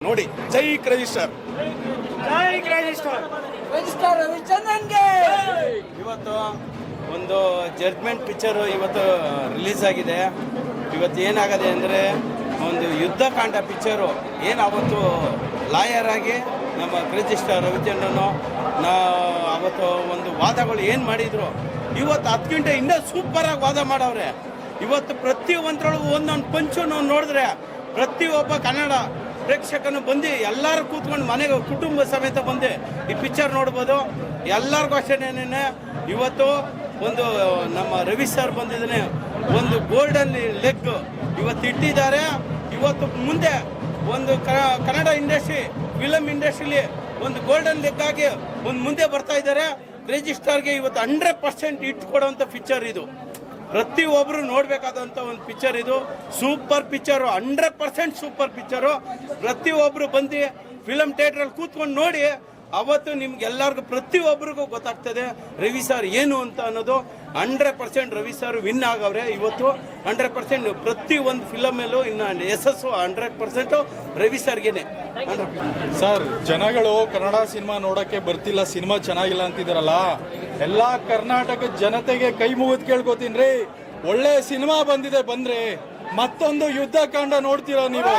ನೋಡಿ. ಜೈ ರಿಜಿಸ್ಟರ್, ಜೈ register, register ರವಿಚಂದ್ರನ್ಗೆ. ಇವತ್ತು ಒಂದು ಜಡ್ಜ್ಮೆಂಟ್ ಪಿಕ್ಚರು ಇವತ್ತು ರಿಲೀಸ್ ಆಗಿದೆ. ಇವತ್ತು ಏನಾಗದೆ ಅಂದರೆ ಒಂದು ಯುದ್ಧಕಾಂಡ ಪಿಕ್ಚರು. ಏನು ಅವತ್ತು ಲಾಯರ್ ಆಗಿ ನಮ್ಮ ರಿಜಿಸ್ಟರ್ ರವಿಚಂದ್ರನು ಅವತ್ತು ಒಂದು ವಾದಗಳು ಏನು ಮಾಡಿದರು, ಇವತ್ತು 10 ಗಂಟೆ ಇನ್ನೂ ಸೂಪರಾಗಿ ವಾದ ಮಾಡವ್ರೆ. ಇವತ್ತು ಪ್ರತಿಯೊಂದರೊಳಗೂ ಒಂದೊಂದು ಪಂಚು ನೋಡಿದ್ರೆ ಪ್ರತಿಯೊಬ್ಬ ಕನ್ನಡ ಪ್ರೇಕ್ಷಕನು ಬಂದು ಎಲ್ಲರೂ ಕೂತ್ಕೊಂಡು ಮನೆಗೆ ಕುಟುಂಬ ಸಮೇತ ಬಂದು ಈ ಪಿಕ್ಚರ್ ನೋಡ್ಬೋದು. ಎಲ್ಲರಿಗೂ ಅಷ್ಟೇನೇನೆ. ಇವತ್ತು ಒಂದು ನಮ್ಮ ರವಿ ಸರ್ ಬಂದಿದ್ದಾನೆ, ಒಂದು ಗೋಲ್ಡನ್ ಲೆಗ್ ಇವತ್ತು ಇಟ್ಟಿದ್ದಾರೆ. ಇವತ್ತು ಮುಂದೆ ಒಂದು ಕನ್ನಡ ಇಂಡಸ್ಟ್ರಿ, ಫಿಲಮ್ ಇಂಡಸ್ಟ್ರಿಲಿ ಒಂದು ಗೋಲ್ಡನ್ ಲೆಗ್ ಆಗಿ ಒಂದು ಮುಂದೆ ಬರ್ತಾ ಇದ್ದಾರೆ. ರಿಜಿಸ್ಟರ್ಗೆ ಇವತ್ತು 100% ಇಟ್ಟು ಕೊಡುವಂಥ ಪಿಕ್ಚರ್ ಇದು. ಪ್ರತಿಯೊಬ್ಬರು ನೋಡಬೇಕಾದಂಥ ಒಂದು ಪಿಕ್ಚರ್ ಇದು. Super picture, 100% super picture. ಪ್ರತಿಯೊಬ್ಬರು ಬಂದು ಫಿಲಮ್ ಥಿಯೇಟ್ರಲ್ಲಿ ಕೂತ್ಕೊಂಡು ನೋಡಿ. ಅವತ್ತು ನಿಮ್ಗೆಲ್ಲರಿಗೂ ಪ್ರತಿಯೊಬ್ಬರಿಗೂ ಗೊತ್ತಾಗ್ತದೆ ರವಿ ಸರ್ ಏನು ಅಂತ ಅನ್ನೋದು. 100% ರವಿ ಸರ್ ವಿನ್ ಆಗವ್ರೆ ಇವತ್ತು. 100% ಪ್ರತಿಯೊಂದು ಫಿಲಮಲ್ಲೂ ಇನ್ನು ಯಶಸ್ಸು 100% ರವಿ ಸರ್ಗೇನೆ. ಸರ್, ಜನಗಳು ಕನ್ನಡ ಸಿನಿಮಾ ನೋಡೋಕ್ಕೆ ಬರ್ತಿಲ್ಲ, ಸಿನಿಮಾ ಚೆನ್ನಾಗಿಲ್ಲ ಅಂತಿದ್ದಾರಲ್ಲ. ಎಲ್ಲ ಕರ್ನಾಟಕದ ಜನತೆಗೆ ಕೈ ಮುಗಿದು ಕೇಳ್ಕೊತೀನಿ ರೀ, ಒಳ್ಳೆ ಸಿನಿಮಾ ಬಂದಿದೆ, ಬಂದ್ರೆ ಮತ್ತೊಂದು ಯುದ್ಧಕಾಂಡ ನೋಡ್ತೀರಾ ನೀವು.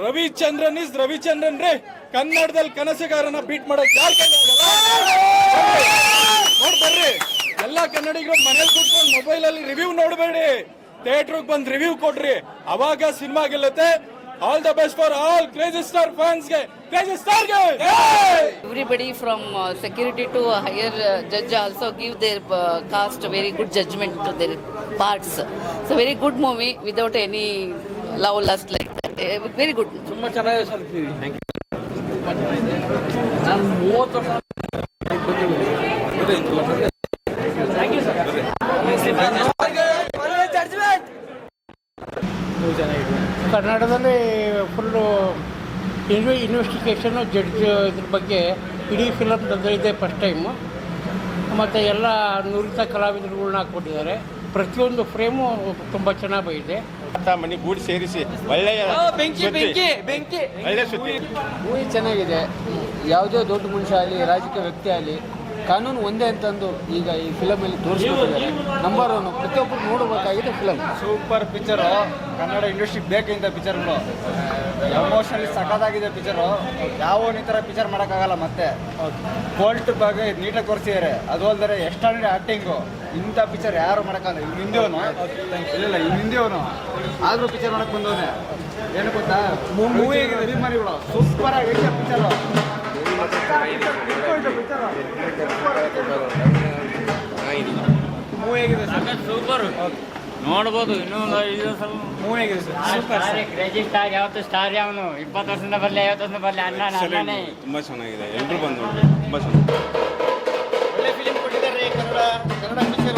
ರವಿಚಂದ್ರನ್ ಇಸ್ ರವಿಚಂದ್ರನ್ ರೀ. ಕನ್ನಡದಲ್ಲಿ ಕನಸುಗಾರನ ಬೀಟ್ ಮಾಡಕ್ ಯಾರು ನೋಡ್ಬರ್ರಿ. ಎಲ್ಲ ಕನ್ನಡಿಗರು ಮನೇಲಿ ಕೂತ್ಕೊಂಡು ಮೊಬೈಲ್ ಅಲ್ಲಿ ರಿವ್ಯೂ ನೋಡಬೇಡಿ, ಥಿಯೇಟರ್ಗೆ ಬಂದು ರಿವ್ಯೂ ಕೊಡ್ರಿ, ಅವಾಗ ಸಿನಿಮಾ ಗೆಲ್ಲುತ್ತೆ. All the best for all crazy star fans ಗೆ. ಕ್ರೇಜಿ ಸ್ಟಾರ್ ಗೆ Everybody from security to higher judge also give their cast very good judgment to their parts. So very good movie without any love lust like that. Very good. ತುಂಬಾ ಚೆನ್ನಾಗಿದೆ sir. Thank you. ನಾನು 30 ವರ್ಷ thank you sir. ಕನ್ನಡದಲ್ಲಿ full investigation judge ಇದ್ರ ಬಗ್ಗೆ ಇಡೀ film ತಂದಿದೆ first time. ಮತ್ತು ಎಲ್ಲ ನುರಿತ ಕಲಾವಿದರುಗಳ್ನ ಹಾಕ್ಕೊಟ್ಟಿದ್ದಾರೆ. ಪ್ರತಿಯೊಂದು ಫ್ರೇಮು ತುಂಬ ಚೆನ್ನಾಗಿ ಬಂದಿದೆ. ಮನೆ ಗೂಡಿ ಸೇರಿಸಿ ಒಳ್ಳೆಯ ಒಳ್ಳೆ ಸುದ್ದಿ. ಮೂವಿ ಚೆನ್ನಾಗಿದೆ. ಯಾವುದೇ ದೊಡ್ಡ ಮನುಷ್ಯ ಆಗಲಿ, ರಾಜಕೀಯ ವ್ಯಕ್ತಿ ಆಗಲಿ, ಕಾನೂನು ಒಂದೇ ಅಂತಂದು ಈಗ ಈ ಫಿಲಮಲ್ಲಿ ತೋರಿಸ್ಕೊಟ್ಟಿದ್ದಾರೆ. ನಂಬರ್ 1 ಪ್ರತಿಯೊಬ್ಬರು ನೋಡಬೇಕಾಗಿದೆ ಫಿಲಮ್. Super picture. ಕನ್ನಡ ಇಂಡಸ್ಟ್ರಿಗೆ ಬೇಕಿಂತ ಪಿಕ್ಚರ್ಗಳು. ಎಮೋಷನಲಿ ಸಖತ್ತಾಗಿದೆ ಪಿಕ್ಚರು. ಯಾವ ಈ ಥರ ಪಿಕ್ಚರ್ ಮಾಡೋಕ್ಕಾಗಲ್ಲ. ಮತ್ತೆ ಕೋಲ್ಟ್ ಬಗ್ಗೆ ನೀಟಾಗಿ ತೋರಿಸಿದ್ದಾರೆ. ಅದು ಅಲ್ಲದೆ ಎಕ್ಸ್ಟ್ರಾರ್ಡಿನರಿ ಆ್ಯಕ್ಟಿಂಗು. ಇಂಥ ಪಿಕ್ಚರ್ ಯಾರು ಮಾಡೋಕ್ಕಾಗಲ್ಲ. ಇವ್ನು ಹಿಂದಿಯವನು ಇಲ್ಲ, ಇವ್ನು ಹಿಂದಿಯವನು ಆದರೂ ಪಿಕ್ಚರ್ ಮಾಡೋಕ್ಕೆ ಬಂದವನೇ. ಏನು ಗೊತ್ತಾ, ಮೂವಿ ಅಭಿಮಾನಿಗಳು ಸೂಪರ್ ಆಗೈತೆ ಪಿಕ್ಚರು. ಮೂವಿ ಆಗಿದೆ ಸೂಪರ್, ನೋಡ್ಬೋದು. ಇನ್ನೊಂದು 5 ವರ್ಷ ಮೂವಿ ಆಗಿದೆ ಸರ್. ಕ್ರೇಜಿ ಸ್ಟಾರ್ ಯಾವತ್ತು ಸ್ಟಾರ್ ಯಾವನು 20 ವರ್ಷದಿಂದ ಬರಲಿ 50 ವರ್ಷದಿಂದ ಬರಲಿ ಅಣ್ಣನೇ ತುಂಬಾ ಚೆನ್ನಾಗಿದೆ. ಎಲ್ಲರೂ ಬಂದು ತುಂಬಾ ಚೆನ್ನಾಗಿ ಒಳ್ಳೆ ಫಿಲಿಂ ಕೊಟ್ಟಿದ್ದಾರೆ. ಕನ್ನಡ ಪಿಕ್ಚರ್